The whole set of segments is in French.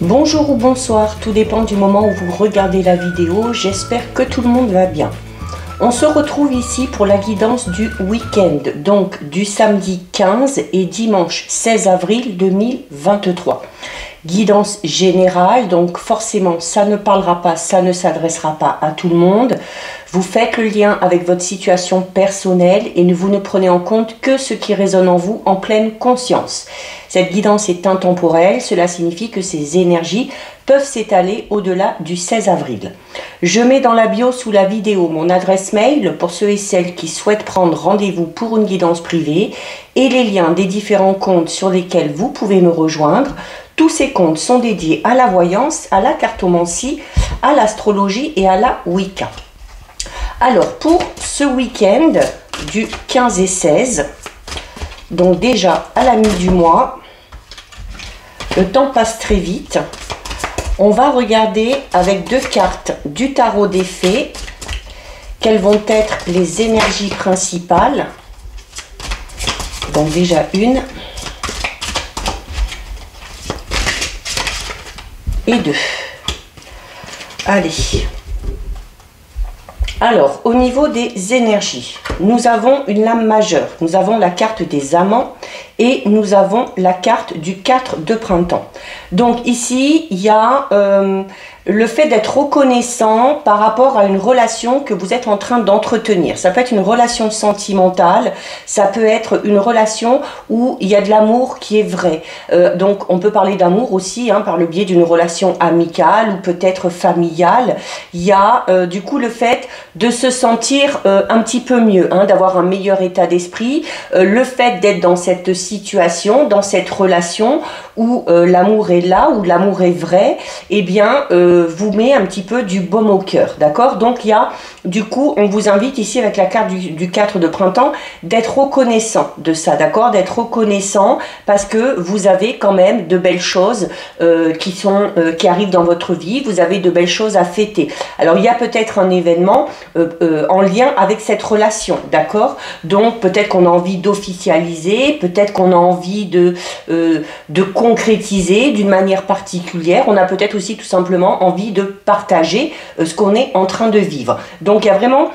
Bonjour ou bonsoir, tout dépend du moment où vous regardez la vidéo, j'espère que tout le monde va bien. On se retrouve ici pour la guidance du week-end, donc du samedi 15 et dimanche 16 avril 2023. Guidance générale, donc forcément ça ne parlera pas, ça ne s'adressera pas à tout le monde. Vous faites le lien avec votre situation personnelle et vous ne prenez en compte que ce qui résonne en vous en pleine conscience. Cette guidance est intemporelle, cela signifie que ces énergies peuvent s'étaler au-delà du 16 avril. Je mets dans la bio sous la vidéo mon adresse mail pour ceux et celles qui souhaitent prendre rendez-vous pour une guidance privée et les liens des différents comptes sur lesquels vous pouvez me rejoindre. Tous ces comptes sont dédiés à la voyance, à la cartomancie, à l'astrologie et à la Wicca. Alors, pour ce week-end du 15 et 16, donc déjà à la mi du mois, le temps passe très vite. On va regarder avec deux cartes du tarot des fées quelles vont être les énergies principales. Donc déjà une et deux. Allez. Alors, au niveau des énergies, nous avons une lame majeure. Nous avons la carte des amants et nous avons la carte du 4 de printemps. Donc ici, il y a le fait d'être reconnaissant par rapport à une relation que vous êtes en train d'entretenir. Ça peut être une relation sentimentale, ça peut être une relation où il y a de l'amour qui est vrai. Donc on peut parler d'amour aussi par le biais d'une relation amicale ou peut-être familiale. Il y a du coup le fait de se sentir un petit peu mieux, d'avoir un meilleur état d'esprit, le fait d'être dans cette situation, dans cette relation où l'amour est là, où l'amour est vrai, eh bien vous met un petit peu du baume au cœur, d'accord? Donc il y a, du coup, on vous invite ici avec la carte du 4 de printemps d'être reconnaissant de ça, d'accord? D'être reconnaissant parce que vous avez quand même de belles choses qui arrivent dans votre vie, vous avez de belles choses à fêter. Alors il y a peut-être un événement en lien avec cette relation, d'accord? Donc peut-être qu'on a envie d'officialiser, peut-être qu'on a envie de concrétiser d'une manière particulière, on a peut-être aussi tout simplement envie de partager ce qu'on est en train de vivre. Donc il y a vraiment,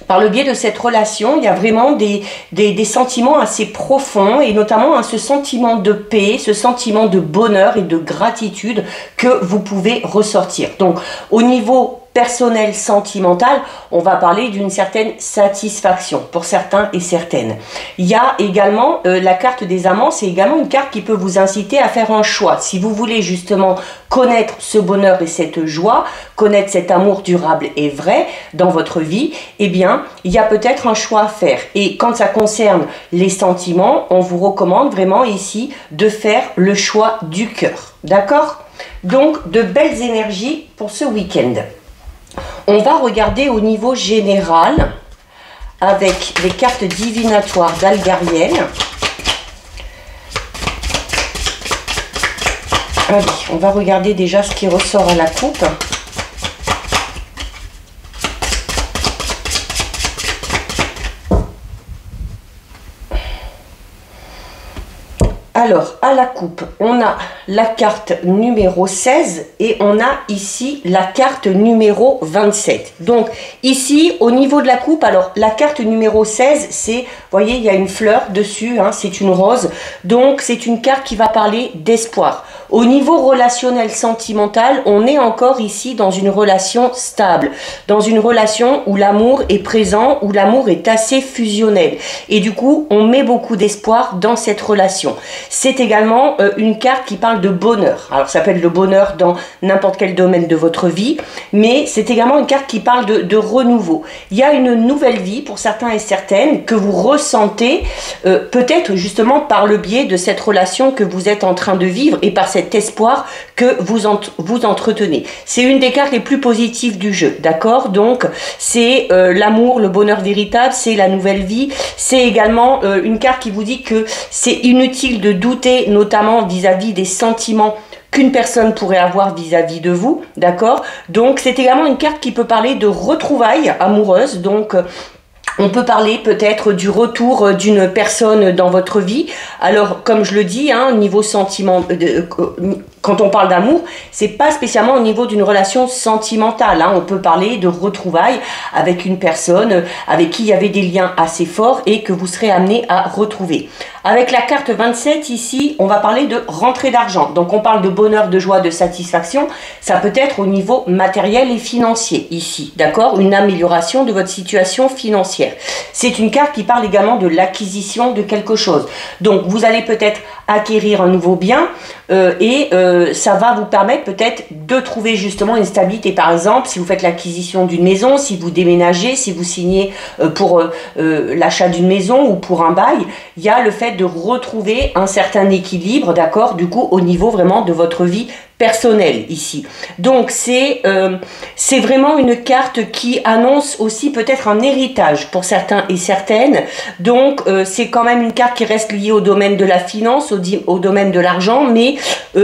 par le biais de cette relation, il y a vraiment des sentiments assez profonds et notamment ce sentiment de paix, ce sentiment de bonheur et de gratitude que vous pouvez ressortir. Donc au niveau personnel, sentimental, on va parler d'une certaine satisfaction pour certains et certaines. Il y a également la carte des amants, c'est également une carte qui peut vous inciter à faire un choix. Si vous voulez justement connaître ce bonheur et cette joie, connaître cet amour durable et vrai dans votre vie, eh bien, il y a peut-être un choix à faire. Et quand ça concerne les sentiments, on vous recommande vraiment ici de faire le choix du cœur. D'accord? Donc, de belles énergies pour ce week-end. On va regarder au niveau général avec les cartes divinatoires d'Algarienne. Allez, on va regarder déjà ce qui ressort à la coupe. Alors, à la coupe, on a la carte numéro 16 et on a ici la carte numéro 27. Donc, ici, au niveau de la coupe, alors, la carte numéro 16, c'est, vous voyez, il y a une fleur dessus, c'est une rose. Donc, c'est une carte qui va parler d'espoir. Au niveau relationnel sentimental, on est encore ici dans une relation stable, dans une relation où l'amour est présent, où l'amour est assez fusionnel. Et du coup, on met beaucoup d'espoir dans cette relation. C'est également une carte qui parle de bonheur. Alors ça peut être le bonheur dans n'importe quel domaine de votre vie, mais c'est également une carte qui parle de renouveau. Il y a une nouvelle vie pour certains et certaines que vous ressentez peut-être justement par le biais de cette relation que vous êtes en train de vivre et par cet espoir que vous entretenez. C'est une des cartes les plus positives du jeu, d'accord? Donc c'est l'amour, le bonheur véritable, c'est la nouvelle vie. C'est également une carte qui vous dit que c'est inutile de douter, notamment vis-à-vis des sentiments qu'une personne pourrait avoir vis-à-vis de vous, d'accord? Donc c'est également une carte qui peut parler de retrouvailles amoureuses, donc On peut parler peut-être du retour d'une personne dans votre vie. Alors, comme je le dis, niveau sentiment, quand on parle d'amour, c'est pas spécialement au niveau d'une relation sentimentale. Hein. On peut parler de retrouvailles avec une personne avec qui il y avait des liens assez forts et que vous serez amené à retrouver. Avec la carte 27 ici, on va parler de rentrée d'argent. Donc on parle de bonheur, de joie, de satisfaction. Ça peut être au niveau matériel et financier ici, d'accord? Une amélioration de votre situation financière. C'est une carte qui parle également de l'acquisition de quelque chose. Donc vous allez peut-être acquérir un nouveau bien ça va vous permettre peut-être de trouver justement une stabilité. Par exemple, si vous faites l'acquisition d'une maison, si vous déménagez, si vous signez pour l'achat d'une maison ou pour un bail, il y a le fait de retrouver un certain équilibre, d'accord, du coup au niveau vraiment de votre vie personnelle ici. Donc c'est vraiment une carte qui annonce aussi peut-être un héritage pour certains et certaines. Donc c'est quand même une carte qui reste liée au domaine de la finance, au domaine de l'argent, mais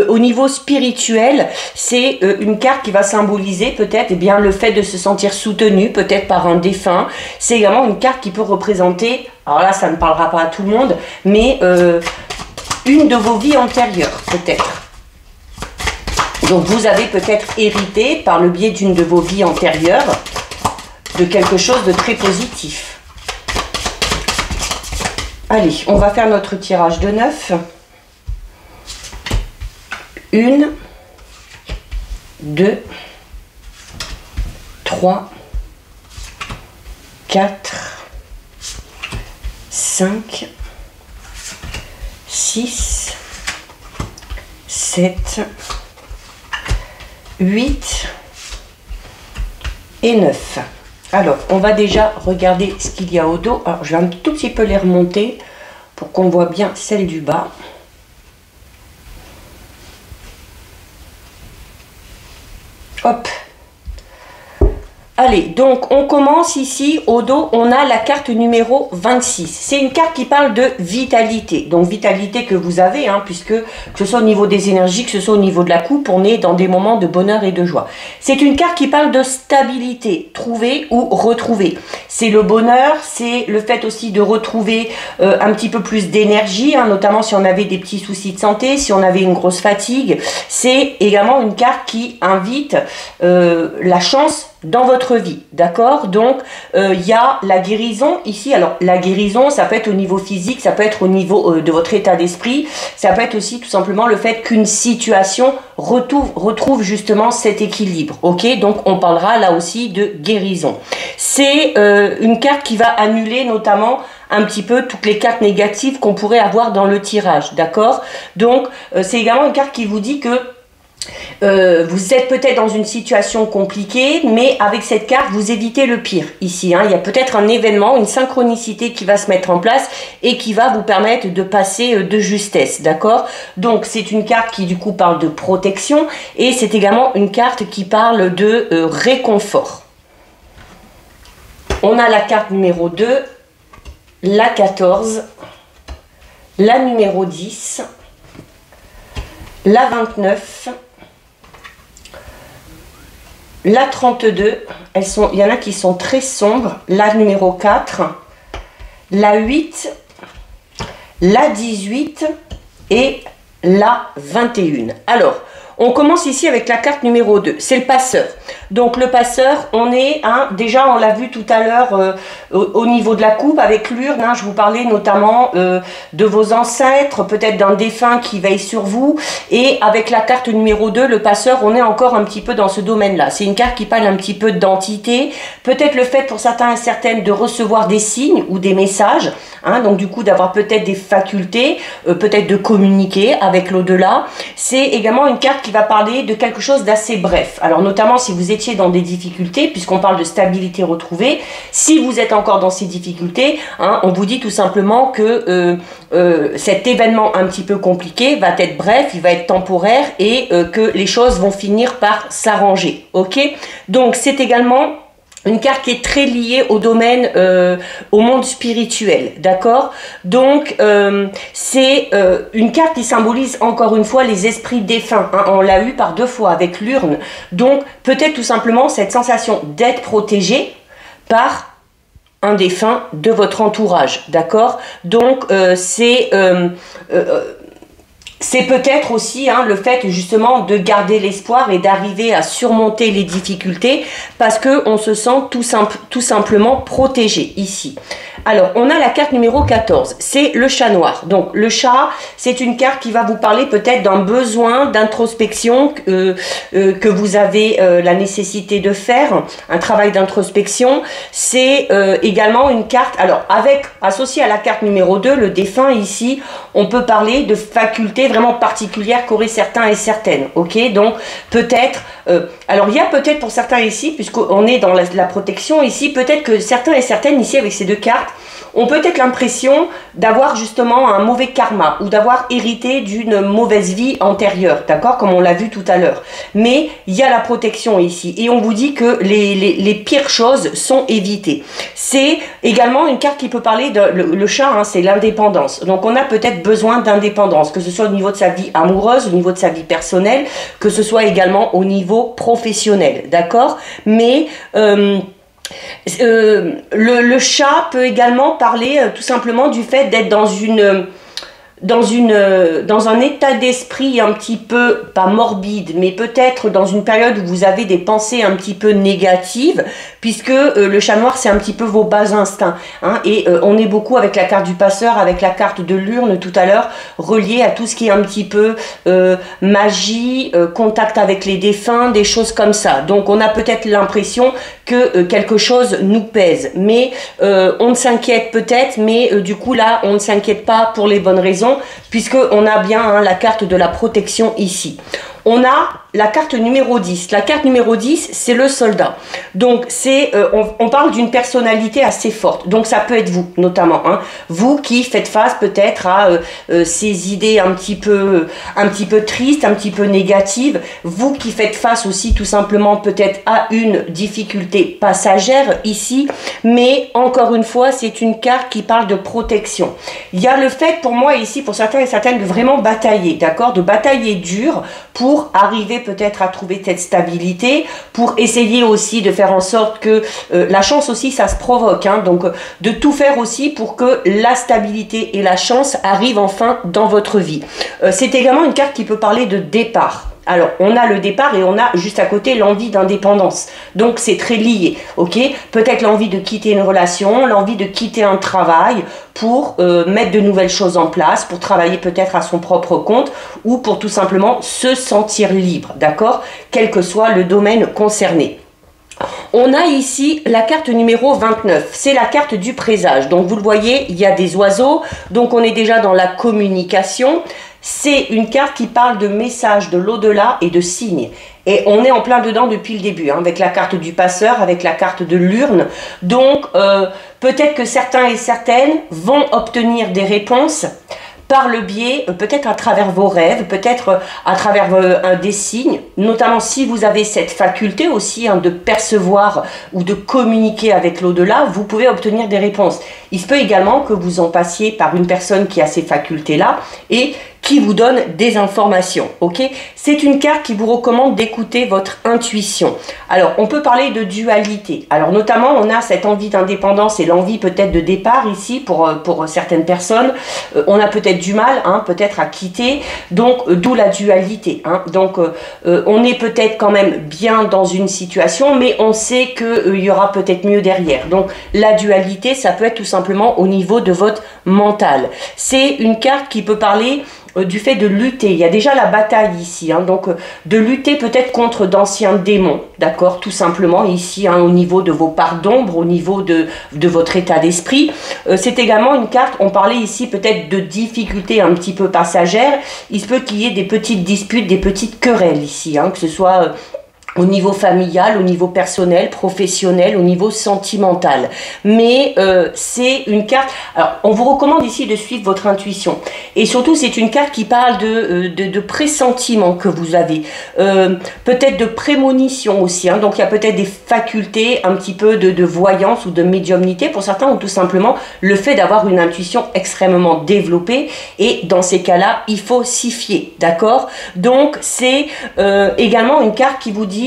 au niveau spirituel, c'est une carte qui va symboliser peut-être le fait de se sentir soutenu peut-être par un défunt. C'est également une carte qui peut représenter, alors là ça ne parlera pas à tout le monde, mais une de vos vies antérieures peut-être. Donc vous avez peut-être hérité par le biais d'une de vos vies antérieures de quelque chose de très positif. Allez, on va faire notre tirage de 9. 1, 2, 3, 4, 5, 6, 7, 8 et 9. Alors, on va déjà regarder ce qu'il y a au dos. Alors, je vais un tout petit peu les remonter pour qu'on voit bien celle du bas. Hop. Allez, donc on commence ici, au dos, on a la carte numéro 26. C'est une carte qui parle de vitalité. Donc vitalité que vous avez, hein, puisque que ce soit au niveau des énergies, que ce soit au niveau de la coupe, on est dans des moments de bonheur et de joie. C'est une carte qui parle de stabilité, trouver ou retrouver. C'est le bonheur, c'est le fait aussi de retrouver un petit peu plus d'énergie, hein, notamment si on avait des petits soucis de santé, si on avait une grosse fatigue. C'est également une carte qui invite la chance dans votre vie, d'accord? Donc il y a la guérison ici. Alors la guérison, ça peut être au niveau physique, ça peut être au niveau de votre état d'esprit, ça peut être aussi tout simplement le fait qu'une situation retrouve justement cet équilibre, ok? Donc on parlera là aussi de guérison. C'est une carte qui va annuler notamment un petit peu toutes les cartes négatives qu'on pourrait avoir dans le tirage, d'accord? Donc c'est également une carte qui vous dit que vous êtes peut-être dans une situation compliquée, mais avec cette carte, vous évitez le pire ici. Hein. Il y a peut-être un événement, une synchronicité qui va se mettre en place et qui va vous permettre de passer de justesse, d'accord? Donc, c'est une carte qui, du coup, parle de protection et c'est également une carte qui parle de réconfort. On a la carte numéro 2, la 14, la numéro 10, la 29, la 32, il y en a qui sont très sombres, la numéro 4, la 8, la 18 et la 21. Alors, on commence ici avec la carte numéro 2, c'est le passeur. Donc le passeur, on est, déjà on l'a vu tout à l'heure au niveau de la coupe avec l'urne, hein, je vous parlais notamment de vos ancêtres, peut-être d'un défunt qui veille sur vous. Et avec la carte numéro 2, le passeur, on est encore un petit peu dans ce domaine-là. C'est une carte qui parle un petit peu d'entité, peut-être le fait pour certains et certaines de recevoir des signes ou des messages, hein, donc du coup d'avoir peut-être des facultés, peut-être de communiquer avec l'au-delà. C'est également une carte qui va parler de quelque chose d'assez bref. Alors notamment si vous étiez dans des difficultés, puisqu'on parle de stabilité retrouvée, si vous êtes encore dans ces difficultés, hein, on vous dit tout simplement que cet événement un petit peu compliqué va être bref, il va être temporaire et que les choses vont finir par s'arranger. Ok? Donc c'est également une carte qui est très liée au domaine, au monde spirituel, d'accord? Donc, c'est une carte qui symbolise encore une fois les esprits défunts. Hein, on l'a eu par 2 fois avec l'urne. Donc, peut-être tout simplement cette sensation d'être protégé par un défunt de votre entourage, d'accord? Donc, c'est peut-être aussi le fait justement de garder l'espoir et d'arriver à surmonter les difficultés parce qu'on se sent tout simplement protégé ici. Alors, on a la carte numéro 14, c'est le chat noir. Donc, le chat, c'est une carte qui va vous parler peut-être d'un besoin d'introspection que vous avez la nécessité de faire, un travail d'introspection. C'est également une carte, alors, associée à la carte numéro 2, le défunt ici, on peut parler de facultés vraiment particulières qu'auraient certains et certaines, ok? Donc, peut-être, alors il y a peut-être pour certains ici, puisqu'on est dans la protection ici, peut-être que certains et certaines ici, avec ces deux cartes, ont peut-être l'impression d'avoir justement un mauvais karma ou d'avoir hérité d'une mauvaise vie antérieure, d'accord, comme on l'a vu tout à l'heure. Mais il y a la protection ici et on vous dit que les pires choses sont évitées. C'est également une carte qui peut parler de le chat, c'est l'indépendance. Donc on a peut-être besoin d'indépendance, que ce soit au niveau de sa vie amoureuse, au niveau de sa vie personnelle, que ce soit également au niveau professionnel, d'accord. Mais le chat peut également parler tout simplement du fait d'être dans un état d'esprit un petit peu, pas morbide, mais peut-être dans une période où vous avez des pensées un petit peu négatives, puisque le chat noir, c'est un petit peu vos bas instincts. Et on est beaucoup avec la carte du passeur, avec la carte de l'urne tout à l'heure, relié à tout ce qui est un petit peu magie, contact avec les défunts, des choses comme ça. Donc on a peut-être l'impression que quelque chose nous pèse, mais on ne s'inquiète peut-être, mais du coup là, on ne s'inquiète pas pour les bonnes raisons, puisqu'on a bien la carte de la protection ici. On a la carte numéro 10. La carte numéro 10, c'est le soldat. Donc, on parle d'une personnalité assez forte. Donc, ça peut être vous, notamment. Vous qui faites face peut-être à ces idées un petit peu tristes, un petit peu négatives. Vous qui faites face aussi tout simplement peut-être à une difficulté passagère ici. Mais, encore une fois, c'est une carte qui parle de protection. Il y a le fait pour moi ici, pour certains et certaines, de vraiment batailler, d'accord? De batailler dur pour arriver peut-être à trouver cette stabilité, pour essayer aussi de faire en sorte que la chance aussi ça se provoque, donc de tout faire aussi pour que la stabilité et la chance arrivent enfin dans votre vie. C'est également une carte qui peut parler de départ. Alors, on a le départ et on a juste à côté l'envie d'indépendance. Donc, c'est très lié, ok? Peut-être l'envie de quitter une relation, l'envie de quitter un travail pour mettre de nouvelles choses en place, pour travailler peut-être à son propre compte ou pour tout simplement se sentir libre, d'accord? Quel que soit le domaine concerné. On a ici la carte numéro 29, c'est la carte du présage. Donc, vous le voyez, il y a des oiseaux, donc on est déjà dans la communication. C'est une carte qui parle de messages de l'au-delà et de signes. Et on est en plein dedans depuis le début, avec la carte du passeur, avec la carte de l'urne. Donc, peut-être que certains et certaines vont obtenir des réponses par le biais, peut-être à travers vos rêves, peut-être à travers des signes, notamment si vous avez cette faculté aussi de percevoir ou de communiquer avec l'au-delà, vous pouvez obtenir des réponses. Il se peut également que vous en passiez par une personne qui a ces facultés-là et qui vous donne des informations, ok? C'est une carte qui vous recommande d'écouter votre intuition. Alors, on peut parler de dualité. Alors, notamment, on a cette envie d'indépendance et l'envie peut-être de départ ici pour certaines personnes. On a peut-être du mal, peut-être à quitter, donc d'où la dualité. Donc, on est peut-être quand même bien dans une situation, mais on sait qu'il y aura peut-être mieux derrière. Donc, la dualité, ça peut être tout simplement au niveau de votre mental. C'est une carte qui peut parler du fait de lutter. Il y a déjà la bataille ici, donc de lutter peut-être contre d'anciens démons, d'accord, tout simplement ici, au niveau de vos parts d'ombre, au niveau de votre état d'esprit. C'est également une carte, on parlait ici peut-être de difficultés un petit peu passagères. Il se peut qu'il y ait des petites disputes, des petites querelles ici, que ce soit au niveau familial, au niveau personnel, professionnel, au niveau sentimental. Mais c'est une carte... Alors, on vous recommande ici de suivre votre intuition. Et surtout, c'est une carte qui parle de pressentiment que vous avez. Peut-être de prémonition aussi. Donc, il y a peut-être des facultés un petit peu de voyance ou de médiumnité pour certains, ou tout simplement le fait d'avoir une intuition extrêmement développée. Et dans ces cas-là, il faut s'y fier. D'accord? Donc, c'est également une carte qui vous dit...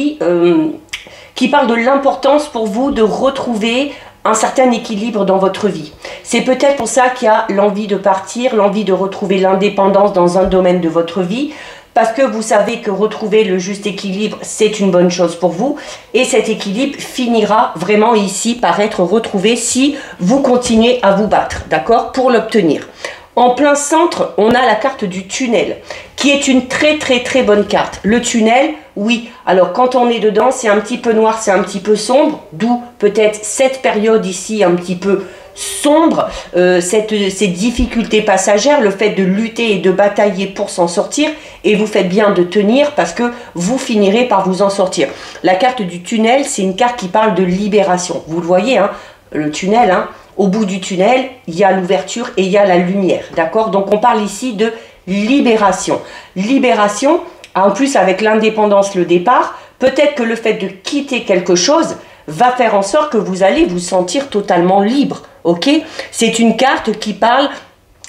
qui parle de l'importance pour vous de retrouver un certain équilibre dans votre vie. C'est peut-être pour ça qu'il y a l'envie de partir, l'envie de retrouver l'indépendance dans un domaine de votre vie, parce que vous savez que retrouver le juste équilibre, c'est une bonne chose pour vous. Et cet équilibre finira vraiment ici par être retrouvé si vous continuez à vous battre, d'accord, pour l'obtenir. En plein centre, on a la carte du tunnel, qui est une très bonne carte. Le tunnel, oui, alors quand on est dedans, c'est un petit peu noir, c'est un petit peu sombre, d'où peut-être cette période ici un petit peu sombre, ces difficultés passagères, le fait de lutter et de batailler pour s'en sortir, et vous faites bien de tenir parce que vous finirez par vous en sortir. La carte du tunnel, c'est une carte qui parle de libération. Vous le voyez, hein, le tunnel, hein, au bout du tunnel, il y a l'ouverture et il y a la lumière, d'accord? Donc on parle ici de libération. Libération, en plus avec l'indépendance, le départ, peut-être que le fait de quitter quelque chose va faire en sorte que vous allez vous sentir totalement libre, ok? C'est une carte qui parle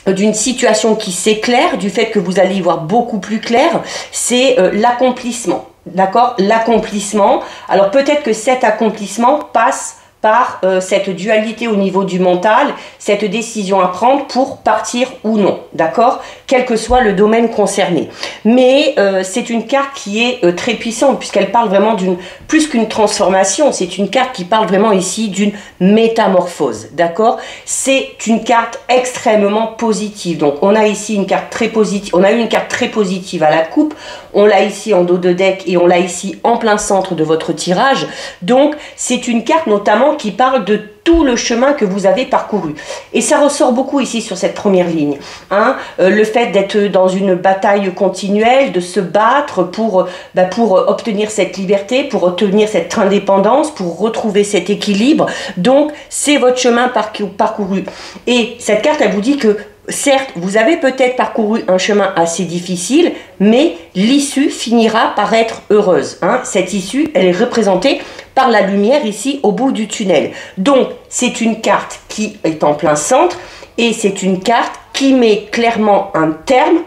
d'une situation qui s'éclaire, du fait que vous allez y voir beaucoup plus clair, c'est l'accomplissement, d'accord? L'accomplissement, alors peut-être que cet accomplissement passe par cette dualité au niveau du mental, cette décision à prendre pour partir ou non, d'accord? Quel que soit le domaine concerné. Mais c'est une carte qui est très puissante, puisqu'elle parle vraiment d'une, plus qu'une transformation, c'est une carte qui parle vraiment ici d'une métamorphose, d'accord? C'est une carte extrêmement positive. Donc on a ici une carte très positive, on a eu une carte très positive à la coupe, on l'a ici en dos de deck et on l'a ici en plein centre de votre tirage. Donc c'est une carte notamment qui parle de tout le chemin que vous avez parcouru. Et ça ressort beaucoup ici sur cette première ligne. Hein, le fait d'être dans une bataille continuelle, de se battre pour obtenir cette liberté, pour obtenir cette indépendance, pour retrouver cet équilibre. Donc, c'est votre chemin parcouru. Et cette carte, elle vous dit que certes, vous avez peut-être parcouru un chemin assez difficile, mais l'issue finira par être heureuse. Hein. Cette issue, elle est représentée par la lumière ici au bout du tunnel. Donc, c'est une carte qui est en plein centre et c'est une carte qui met clairement un terme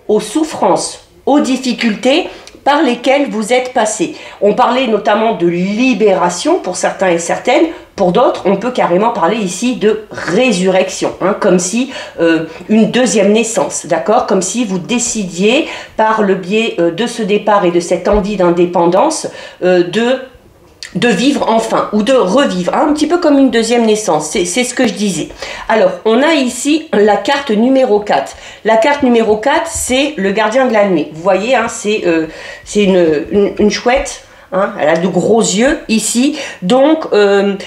aux souffrances, aux difficultés par lesquelles vous êtes passé. On parlait notamment de libération pour certains et certaines. Pour d'autres, on peut carrément parler ici de résurrection, hein, comme si une deuxième naissance, d'accord? Comme si vous décidiez, par le biais de ce départ et de cette envie d'indépendance, de vivre enfin, ou de revivre, hein, un petit peu comme une deuxième naissance, c'est ce que je disais. Alors, on a ici la carte numéro 4. La carte numéro 4, c'est le gardien de la nuit. Vous voyez, hein, c'est une chouette. Hein, elle a de gros yeux ici, donc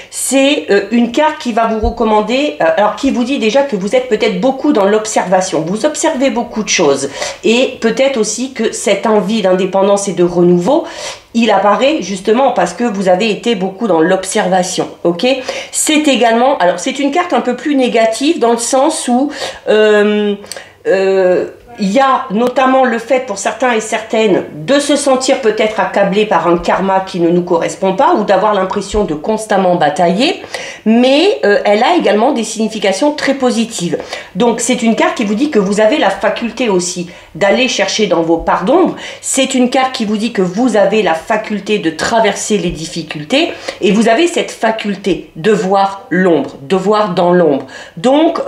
c'est une carte qui va vous recommander, alors qui vous dit déjà que vous êtes peut-être beaucoup dans l'observation, vous observez beaucoup de choses, et peut-être aussi que cette envie d'indépendance et de renouveau, il apparaît justement parce que vous avez été beaucoup dans l'observation, ok? C'est également, alors c'est une carte un peu plus négative dans le sens où il y a notamment le fait pour certains et certaines de se sentir peut-être accablé par un karma qui ne nous correspond pas ou d'avoir l'impression de constamment batailler, mais elle a également des significations très positives. Donc c'est une carte qui vous dit que vous avez la faculté aussi d'aller chercher dans vos parts d'ombre. C'est une carte qui vous dit que vous avez la faculté de traverser les difficultés et vous avez cette faculté de voir l'ombre, de voir dans l'ombre. Donc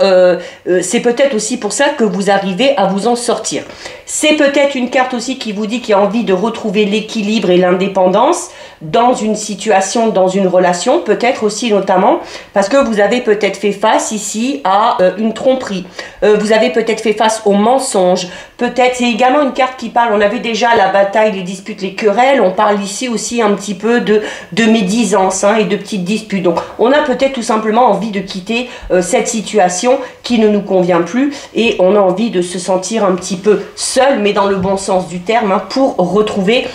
c'est peut-être aussi pour ça que vous arrivez à vous en sortir. C'est peut-être une carte aussi qui vous dit qu'il y a envie de retrouver l'équilibre et l'indépendance dans une situation, dans une relation, peut-être aussi notamment parce que vous avez peut-être fait face ici à une tromperie, vous avez peut-être fait face au mensonge, peut-être c'est également une carte qui parle, on avait déjà la bataille, les disputes, les querelles, on parle ici aussi un petit peu de médisance, hein, et de petites disputes. Donc on a peut-être tout simplement envie de quitter cette situation qui ne nous convient plus et on a envie de se sentir un petit peu seul, mais dans le bon sens du terme, hein, pour retrouver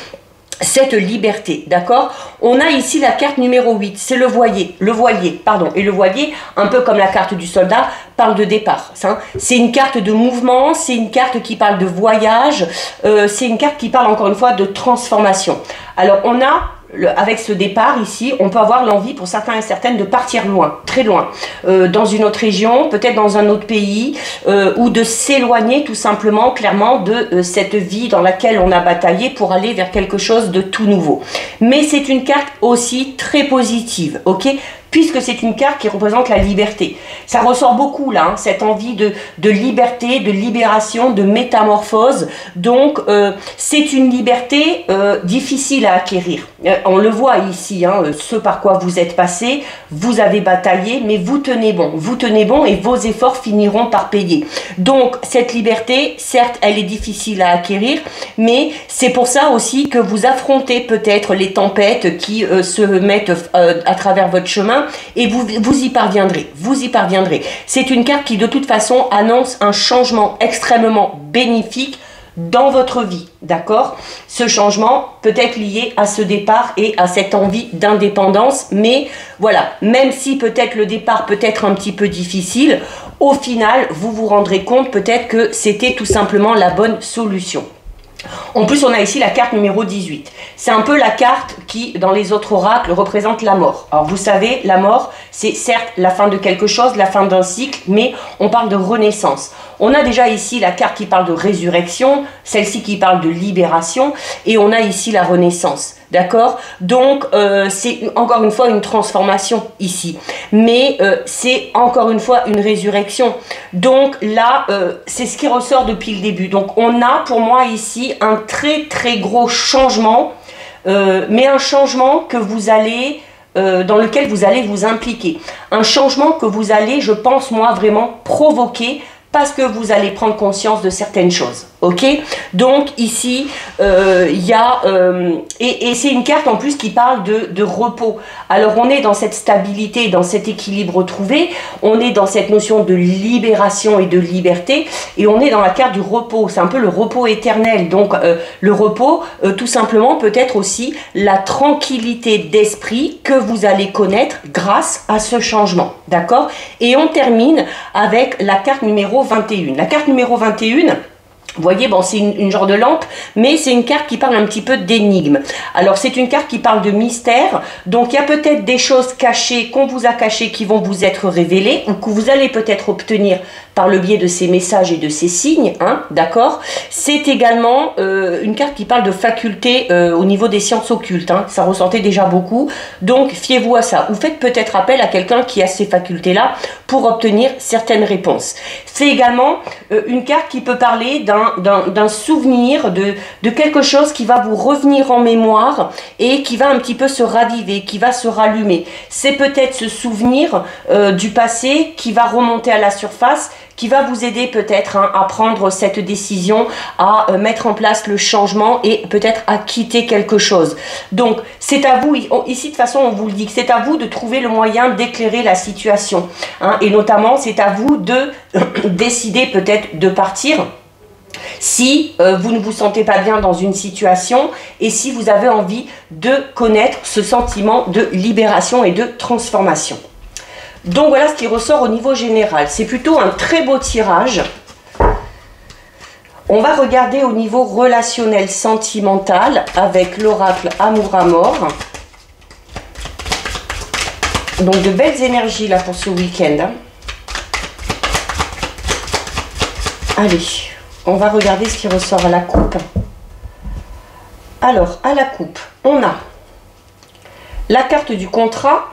cette liberté, d'accord? On a ici la carte numéro 8, c'est le voilier, pardon, et le voilier, un peu comme la carte du soldat, parle de départ. Hein. C'est une carte de mouvement, c'est une carte qui parle de voyage, c'est une carte qui parle encore une fois de transformation. Alors on a avec ce départ ici, on peut avoir l'envie pour certains et certaines de partir loin, très loin, dans une autre région, peut-être dans un autre pays, ou de s'éloigner tout simplement, clairement, de cette vie dans laquelle on a bataillé pour aller vers quelque chose de tout nouveau. Mais c'est une carte aussi très positive, ok ? puisque c'est une carte qui représente la liberté. Ça ressort beaucoup là, hein, cette envie de liberté, de libération, de métamorphose. Donc c'est une liberté difficile à acquérir. On le voit ici, hein, ce par quoi vous êtes passé, vous avez bataillé, mais vous tenez bon et vos efforts finiront par payer. Donc cette liberté, certes, elle est difficile à acquérir, mais c'est pour ça aussi que vous affrontez peut-être les tempêtes qui se mettent à travers votre chemin, et vous y parviendrez. Vous y parviendrez. C'est une carte qui de toute façon annonce un changement extrêmement bénéfique dans votre vie, d'accord? Ce changement peut être lié à ce départ et à cette envie d'indépendance, mais voilà, même si peut-être le départ peut être un petit peu difficile, au final, vous vous rendrez compte peut-être que c'était tout simplement la bonne solution. En plus, on a ici la carte numéro 18. C'est un peu la carte qui, dans les autres oracles, représente la mort. Alors, vous savez, la mort, c'est certes la fin de quelque chose, la fin d'un cycle, mais on parle de renaissance. On a déjà ici la carte qui parle de résurrection, celle-ci qui parle de libération, et on a ici la renaissance. D'accord? Donc, c'est encore une fois une transformation ici. Mais c'est encore une fois une résurrection. Donc là, c'est ce qui ressort depuis le début. Donc, on a pour moi ici un très très gros changement, mais un changement que vous allez... dans lequel vous allez vous impliquer. Un changement que vous allez, je pense moi, vraiment provoquer parce que vous allez prendre conscience de certaines choses. Ok? Donc ici, il y a... et c'est une carte en plus qui parle de repos. Alors on est dans cette stabilité, dans cet équilibre trouvé, on est dans cette notion de libération et de liberté, et on est dans la carte du repos. C'est un peu le repos éternel. Donc le repos, tout simplement, peut être aussi la tranquillité d'esprit que vous allez connaître grâce à ce changement. D'accord? Et on termine avec la carte numéro 21. La carte numéro 21... Vous voyez, bon, c'est une genre de lampe, mais c'est une carte qui parle un petit peu d'énigme. Alors, c'est une carte qui parle de mystère. Donc, il y a peut-être des choses cachées, qu'on vous a cachées, qui vont vous être révélées, ou que vous allez peut-être obtenir par le biais de ces messages et de ces signes, hein, d'accord? C'est également une carte qui parle de facultés au niveau des sciences occultes, hein, ça ressentait déjà beaucoup. Donc, fiez-vous à ça. Ou faites peut-être appel à quelqu'un qui a ces facultés-là pour obtenir certaines réponses. C'est également une carte qui peut parler d'un souvenir, de quelque chose qui va vous revenir en mémoire et qui va un petit peu se raviver, qui va se rallumer. C'est peut-être ce souvenir du passé qui va remonter à la surface, qui va vous aider peut-être, hein, à prendre cette décision, à mettre en place le changement et peut-être à quitter quelque chose. Donc, c'est à vous, ici de toute façon on vous le dit, que c'est à vous de trouver le moyen d'éclairer la situation, hein, et notamment c'est à vous de décider peut-être de partir si vous ne vous sentez pas bien dans une situation et si vous avez envie de connaître ce sentiment de libération et de transformation. Donc voilà ce qui ressort au niveau général. C'est plutôt un très beau tirage. On va regarder au niveau relationnel sentimental avec l'oracle Amour à mort. Donc de belles énergies là pour ce week-end, hein. Allez, on va regarder ce qui ressort à la coupe. Alors, à la coupe, on a la carte du contrat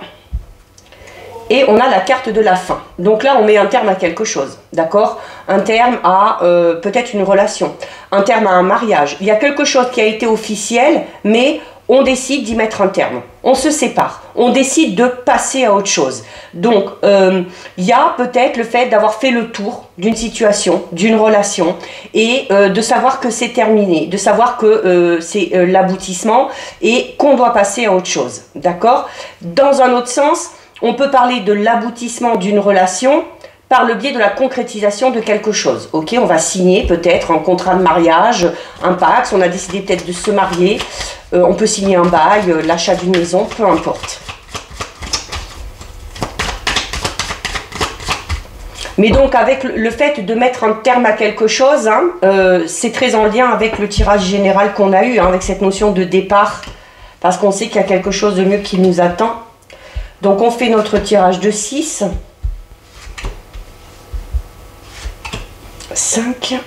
et on a la carte de la fin. Donc là, on met un terme à quelque chose, d'accord? Un terme à peut-être une relation, un terme à un mariage. Il y a quelque chose qui a été officiel, mais on décide d'y mettre un terme. On se sépare, on décide de passer à autre chose. Donc, il y a peut-être le fait d'avoir fait le tour d'une situation, d'une relation, et de savoir que c'est terminé, de savoir que c'est l'aboutissement et qu'on doit passer à autre chose, d'accord? Dans un autre sens, on peut parler de l'aboutissement d'une relation par le biais de la concrétisation de quelque chose. Ok, on va signer peut-être un contrat de mariage, un pax, on a décidé peut-être de se marier, on peut signer un bail, l'achat d'une maison, peu importe. Mais donc avec le fait de mettre un terme à quelque chose, hein, c'est très en lien avec le tirage général qu'on a eu, hein, avec cette notion de départ, parce qu'on sait qu'il y a quelque chose de mieux qui nous attend. Donc on fait notre tirage de 6, 5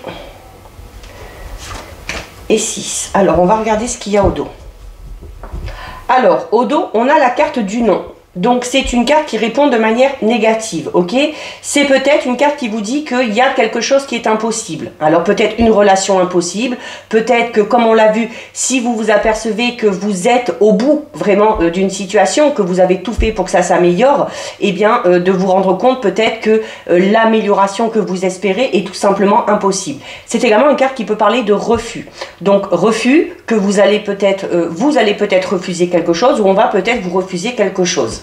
et 6. Alors on va regarder ce qu'il y a au dos. Alors au dos, on a la carte du non. Donc c'est une carte qui répond de manière négative, ok? C'est peut-être une carte qui vous dit qu'il y a quelque chose qui est impossible. Alors peut-être une relation impossible, peut-être que comme on l'a vu, si vous vous apercevez que vous êtes au bout vraiment d'une situation, que vous avez tout fait pour que ça s'améliore, eh bien de vous rendre compte peut-être que l'amélioration que vous espérez est tout simplement impossible. C'est également une carte qui peut parler de refus. Donc refus, que vous allez peut-être refuser quelque chose, ou on va peut-être vous refuser quelque chose.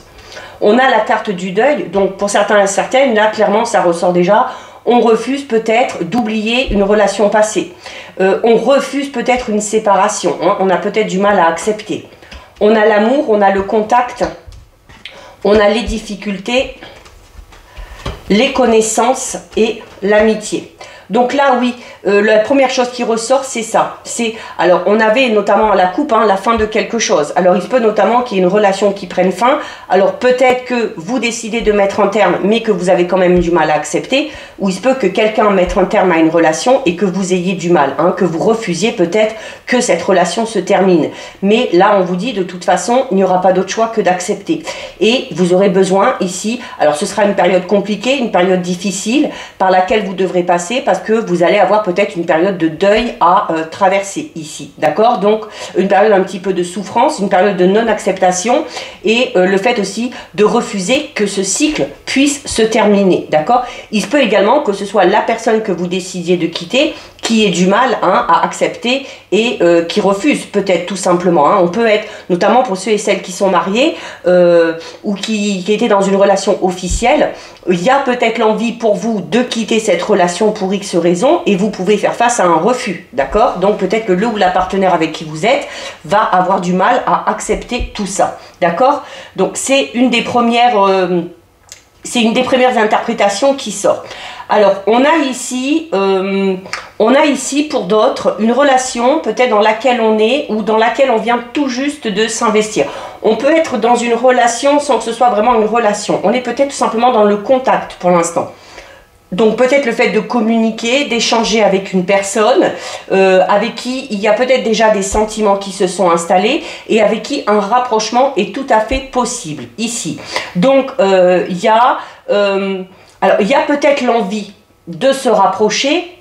On a la carte du deuil, donc pour certains et certaines, là clairement ça ressort déjà, on refuse peut-être d'oublier une relation passée. On refuse peut-être une séparation, hein, on a peut-être du mal à accepter. On a l'amour, on a le contact, on a les difficultés, les connaissances et l'amitié. Donc là, oui, la première chose qui ressort, c'est ça. Alors, on avait notamment à la coupe, hein, la fin de quelque chose. Alors, il se peut notamment qu'il y ait une relation qui prenne fin. Alors, peut-être que vous décidez de mettre un terme, mais que vous avez quand même du mal à accepter. Ou il se peut que quelqu'un mette un terme à une relation et que vous ayez du mal, hein, que vous refusiez peut-être que cette relation se termine. Mais là, on vous dit, de toute façon, il n'y aura pas d'autre choix que d'accepter. Et vous aurez besoin ici, alors ce sera une période compliquée, une période difficile, par laquelle vous devrez passer, parce que vous allez avoir peut-être une période de deuil à traverser ici, d'accord? Donc une période un petit peu de souffrance, une période de non-acceptation et le fait aussi de refuser que ce cycle puisse se terminer, d'accord? Il se peut également que ce soit la personne que vous décidiez de quitter qui ait du mal, hein, à accepter et qui refuse peut-être tout simplement, hein. On peut être, notamment pour ceux et celles qui sont mariés ou qui étaient dans une relation officielle, il y a peut-être l'envie pour vous de quitter cette relation pour X raisons et vous pouvez faire face à un refus, d'accord? Donc peut-être que le ou la partenaire avec qui vous êtes va avoir du mal à accepter tout ça, d'accord? Donc c'est une des premières interprétations qui sort. Alors, on a ici pour d'autres une relation peut-être dans laquelle on est ou dans laquelle on vient tout juste de s'investir. On peut être dans une relation sans que ce soit vraiment une relation. On est peut-être tout simplement dans le contact pour l'instant. Donc peut-être le fait de communiquer, d'échanger avec une personne avec qui il y a peut-être déjà des sentiments qui se sont installés et avec qui un rapprochement est tout à fait possible ici. Donc il y a peut-être l'envie de se rapprocher,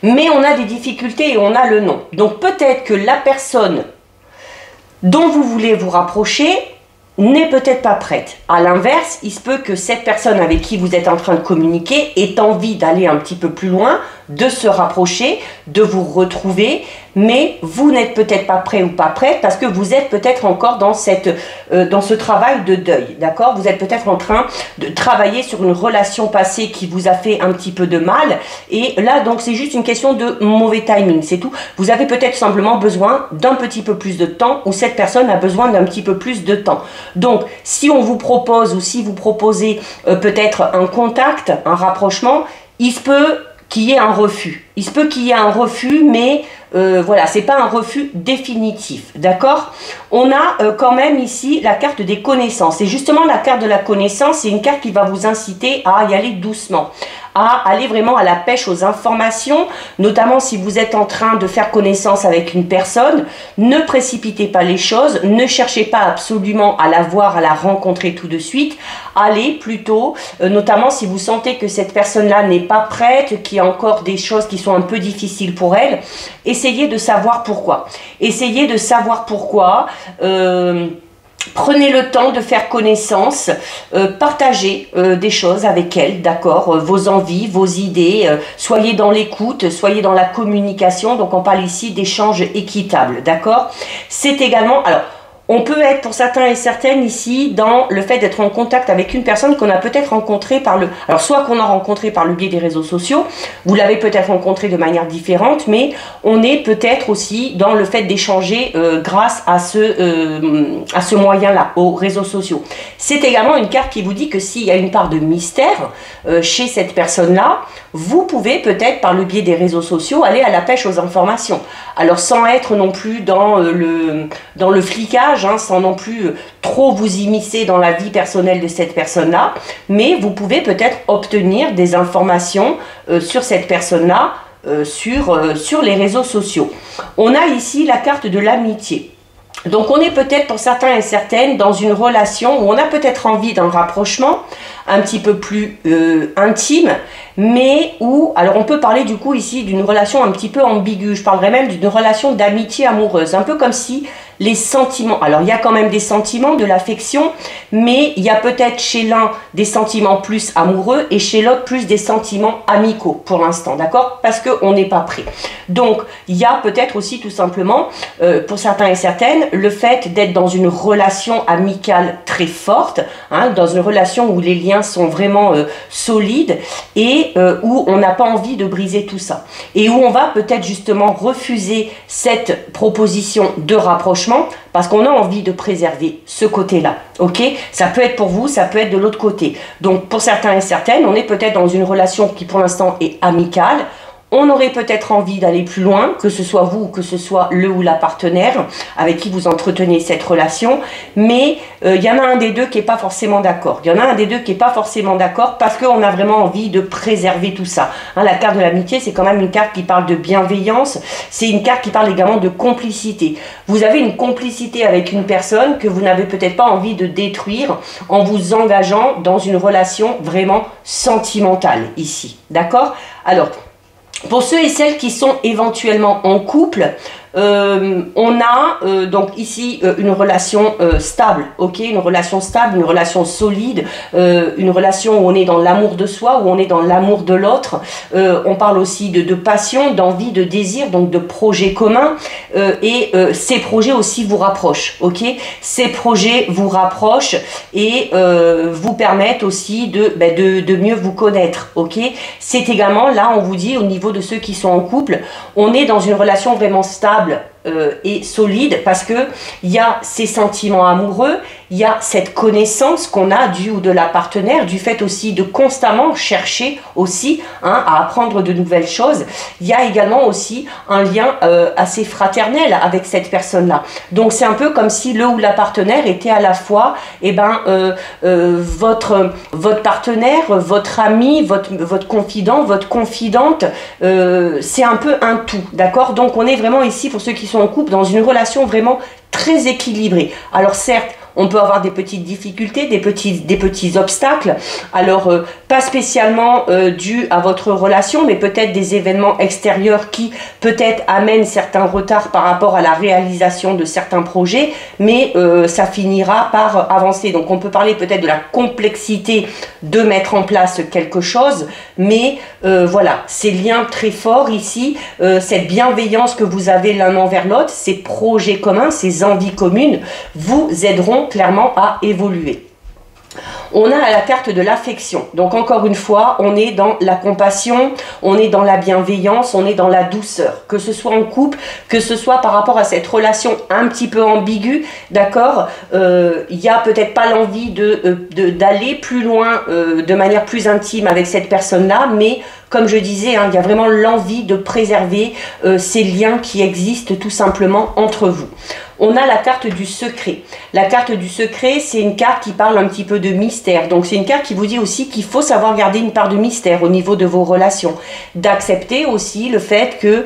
mais on a des difficultés et on a le non. Donc peut-être que la personne dont vous voulez vous rapprocher n'est peut-être pas prête. À l'inverse, il se peut que cette personne avec qui vous êtes en train de communiquer ait envie d'aller un petit peu plus loin, de se rapprocher, de vous retrouver, mais vous n'êtes peut-être pas prêt ou pas prête parce que vous êtes peut-être encore dans ce travail de deuil, d'accord? Vous êtes peut-être en train de travailler sur une relation passée qui vous a fait un petit peu de mal et là, donc, c'est juste une question de mauvais timing, c'est tout. Vous avez peut-être simplement besoin d'un petit peu plus de temps ou cette personne a besoin d'un petit peu plus de temps. Donc, si on vous propose ou si vous proposez peut-être un contact, un rapprochement, il se peut qu'il y ait un refus. Il se peut qu'il y ait un refus, mais voilà, c'est pas un refus définitif, d'accord? On a quand même ici la carte des connaissances. Et justement, la carte de la connaissance, c'est une carte qui va vous inciter à y aller doucement, à aller vraiment à la pêche aux informations, notamment si vous êtes en train de faire connaissance avec une personne. Ne précipitez pas les choses, ne cherchez pas absolument à la voir, à la rencontrer tout de suite. Allez plutôt, notamment si vous sentez que cette personne-là n'est pas prête, qu'il y a encore des choses qui sont un peu difficiles pour elle, essayez de savoir pourquoi. Essayez de savoir pourquoi. Prenez le temps de faire connaissance, partagez des choses avec elle, d'accord, vos envies, vos idées, soyez dans l'écoute, soyez dans la communication, donc on parle ici d'échanges équitables, d'accord. C'est également, alors, on peut être pour certains et certaines ici dans le fait d'être en contact avec une personne qu'on a peut-être rencontrée alors soit qu'on a rencontré par le biais des réseaux sociaux, vous l'avez peut-être rencontré de manière différente, mais on est peut-être aussi dans le fait d'échanger grâce à ce moyen-là, aux réseaux sociaux. C'est également une carte qui vous dit que s'il y a une part de mystère chez cette personne-là, vous pouvez peut-être par le biais des réseaux sociaux aller à la pêche aux informations. Alors sans être non plus dans le flicage, hein, sans non plus trop vous immiscer dans la vie personnelle de cette personne-là, mais vous pouvez peut-être obtenir des informations sur cette personne-là, sur les réseaux sociaux. On a ici la carte de l'amitié. Donc on est peut-être pour certains et certaines dans une relation où on a peut-être envie d'un rapprochement un petit peu plus intime, mais où, alors on peut parler du coup ici d'une relation un petit peu ambiguë, je parlerais même d'une relation d'amitié amoureuse, un peu comme si les sentiments, alors il y a quand même des sentiments, de l'affection, mais il y a peut-être chez l'un des sentiments plus amoureux et chez l'autre plus des sentiments amicaux pour l'instant, d'accord? Parce qu'on n'est pas prêt. Donc il y a peut-être aussi tout simplement, pour certains et certaines, le fait d'être dans une relation amicale très forte, hein, dans une relation où les liens sont vraiment solides et où on n'a pas envie de briser tout ça. Et où on va peut-être justement refuser cette proposition de rapprochement parce qu'on a envie de préserver ce côté-là, ok? Ça peut être pour vous, ça peut être de l'autre côté. Donc pour certains et certaines, on est peut-être dans une relation qui pour l'instant est amicale. On aurait peut-être envie d'aller plus loin, que ce soit vous ou que ce soit le ou la partenaire avec qui vous entretenez cette relation, mais il y en a un des deux qui n'est pas forcément d'accord. Il y en a un des deux qui n'est pas forcément d'accord parce qu'on a vraiment envie de préserver tout ça. Hein, la carte de l'amitié, c'est quand même une carte qui parle de bienveillance, c'est une carte qui parle également de complicité. Vous avez une complicité avec une personne que vous n'avez peut-être pas envie de détruire en vous engageant dans une relation vraiment sentimentale ici. D'accord? Alors, pour ceux et celles qui sont éventuellement en couple, on a donc ici une relation stable, ok, une relation stable, une relation solide, une relation où on est dans l'amour de soi, où on est dans l'amour de l'autre. On parle aussi de passion, d'envie, de désir, donc de projets communs. Et ces projets aussi vous rapprochent, ok. Ces projets vous rapprochent et vous permettent aussi de mieux vous connaître, ok. C'est également là, on vous dit au niveau de ceux qui sont en couple, on est dans une relation vraiment stable et solide parce que il y a ces sentiments amoureux, il y a cette connaissance qu'on a du ou de la partenaire, du fait aussi de constamment chercher aussi à apprendre de nouvelles choses. Il y a également aussi un lien assez fraternel avec cette personne-là. Donc c'est un peu comme si le ou la partenaire était à la fois votre partenaire, votre ami, votre confident, votre confidente. C'est un peu un tout, d'accord? Donc on est vraiment ici, pour ceux qui sont en couple, dans une relation vraiment très équilibrée. Alors certes, on peut avoir des petites difficultés, des petits obstacles, alors pas spécialement dû à votre relation, mais peut-être des événements extérieurs qui peut-être amènent certains retards par rapport à la réalisation de certains projets, mais ça finira par avancer. Donc on peut parler peut-être de la complexité de mettre en place quelque chose, mais voilà, ces liens très forts ici, cette bienveillance que vous avez l'un envers l'autre, ces projets communs, ces envies communes, vous aideront clairement à évoluer. On a la carte de l'affection. Donc encore une fois, on est dans la compassion, on est dans la bienveillance, on est dans la douceur. Que ce soit en couple, que ce soit par rapport à cette relation un petit peu ambiguë, d'accord, il n'y a peut-être pas l'envie d'aller plus loin, de manière plus intime avec cette personne-là, mais comme je disais, il y a vraiment l'envie de préserver ces liens qui existent tout simplement entre vous. On a la carte du secret. La carte du secret, c'est une carte qui parle un petit peu de mystère. Donc c'est une carte qui vous dit aussi qu'il faut savoir garder une part de mystère au niveau de vos relations. D'accepter aussi le fait que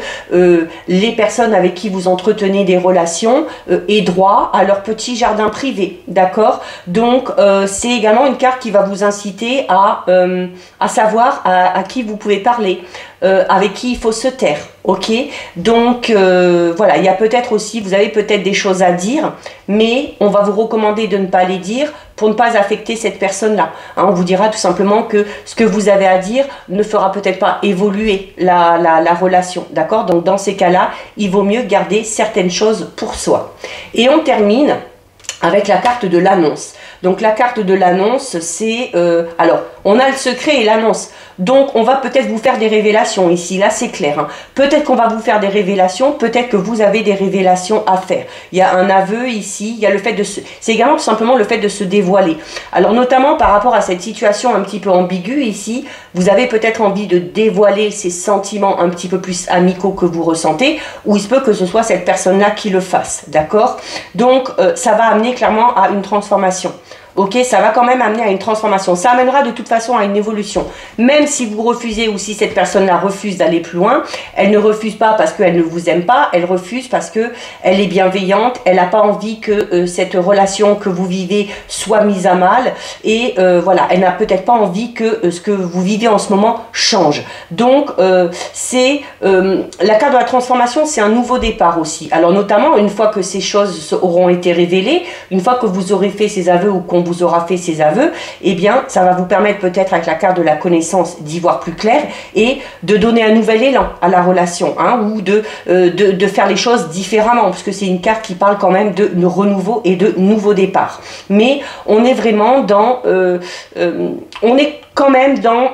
les personnes avec qui vous entretenez des relations aient droit à leur petit jardin privé. D'accord? Donc c'est également une carte qui va vous inciter à savoir à qui vous pouvez parler, avec qui il faut se taire, ok? Donc voilà, il y a peut-être aussi, vous avez peut-être des choses à dire, mais on va vous recommander de ne pas les dire pour ne pas affecter cette personne-là. On vous dira tout simplement que ce que vous avez à dire ne fera peut-être pas évoluer la relation, d'accord? Donc dans ces cas-là, il vaut mieux garder certaines choses pour soi. Et on termine avec la carte de l'annonce. Donc la carte de l'annonce, c'est... alors, on a le secret et l'annonce. Donc, on va peut-être vous faire des révélations ici. Là, c'est clair. Peut-être qu'on va vous faire des révélations. Peut-être que vous avez des révélations à faire. Il y a un aveu ici. Il y a le fait de se... C'est également tout simplement le fait de se dévoiler. Alors, notamment par rapport à cette situation un petit peu ambiguë ici, vous avez peut-être envie de dévoiler ces sentiments un petit peu plus amicaux que vous ressentez, ou il se peut que ce soit cette personne-là qui le fasse. D'accord? Donc, ça va amener clairement à une transformation. Ok, ça va quand même amener à une transformation. Ça amènera de toute façon à une évolution. Même si vous refusez ou si cette personne-là refuse d'aller plus loin, elle ne refuse pas parce qu'elle ne vous aime pas, elle refuse parce qu'elle est bienveillante, elle n'a pas envie que cette relation que vous vivez soit mise à mal et voilà, elle n'a peut-être pas envie que ce que vous vivez en ce moment change. Donc, la carte de la transformation, c'est un nouveau départ aussi. Alors notamment, une fois que ces choses auront été révélées, une fois que vous aurez fait ces aveux ou qu'on vous aura fait ces aveux, eh bien, ça va vous permettre peut-être avec la carte de la connaissance d'y voir plus clair et de donner un nouvel élan à la relation, hein, ou de faire les choses différemment, parce que c'est une carte qui parle quand même de renouveau et de nouveau départ. Mais on est vraiment dans... on est quand même dans...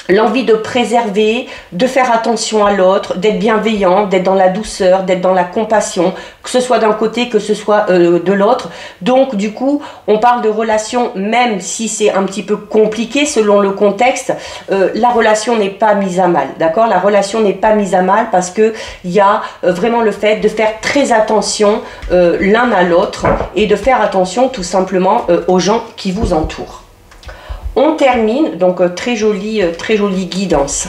l'envie de préserver, de faire attention à l'autre, d'être bienveillant, d'être dans la douceur, d'être dans la compassion, que ce soit d'un côté, que ce soit de l'autre. Donc du coup, on parle de relation, même si c'est un petit peu compliqué selon le contexte, la relation n'est pas mise à mal, d'accord? La relation n'est pas mise à mal parce que il y a vraiment le fait de faire très attention l'un à l'autre et de faire attention tout simplement aux gens qui vous entourent. On termine, donc très jolie guidance.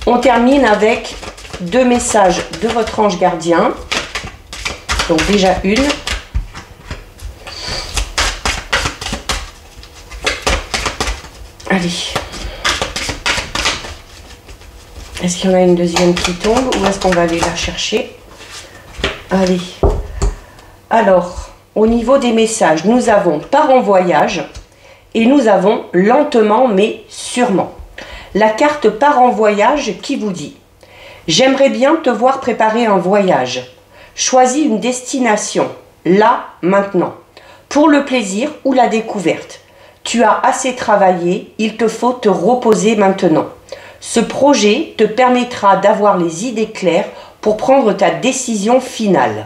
On termine avec 2 messages de votre ange gardien. Donc déjà une. Allez. Est-ce qu'il y en a une deuxième qui tombe ou est-ce qu'on va aller la chercher? Allez. Alors, au niveau des messages, nous avons part en voyage. Et nous avons lentement mais sûrement. La carte part en voyage qui vous dit « J'aimerais bien te voir préparer un voyage. Choisis une destination, là, maintenant, pour le plaisir ou la découverte. Tu as assez travaillé, il te faut te reposer maintenant. Ce projet te permettra d'avoir les idées claires pour prendre ta décision finale.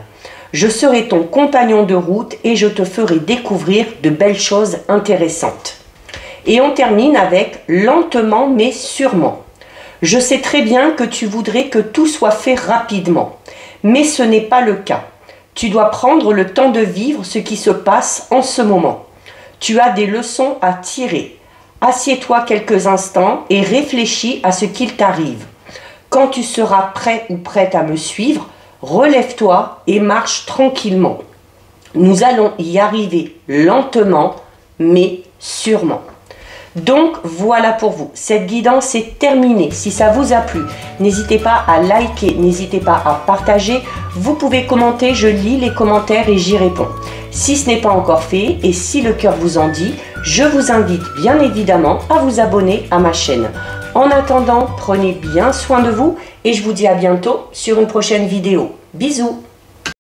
Je serai ton compagnon de route et je te ferai découvrir de belles choses intéressantes. » Et on termine avec « lentement mais sûrement ». Je sais très bien que tu voudrais que tout soit fait rapidement, mais ce n'est pas le cas. Tu dois prendre le temps de vivre ce qui se passe en ce moment. Tu as des leçons à tirer. Assieds-toi quelques instants et réfléchis à ce qu'il t'arrive. Quand tu seras prêt ou prête à me suivre, relève-toi et marche tranquillement. Nous allons y arriver lentement, mais sûrement. Donc voilà pour vous, cette guidance est terminée. Si ça vous a plu, n'hésitez pas à liker, n'hésitez pas à partager. Vous pouvez commenter, je lis les commentaires et j'y réponds. Si ce n'est pas encore fait et si le cœur vous en dit, je vous invite bien évidemment à vous abonner à ma chaîne. En attendant, prenez bien soin de vous et je vous dis à bientôt sur une prochaine vidéo. Bisous!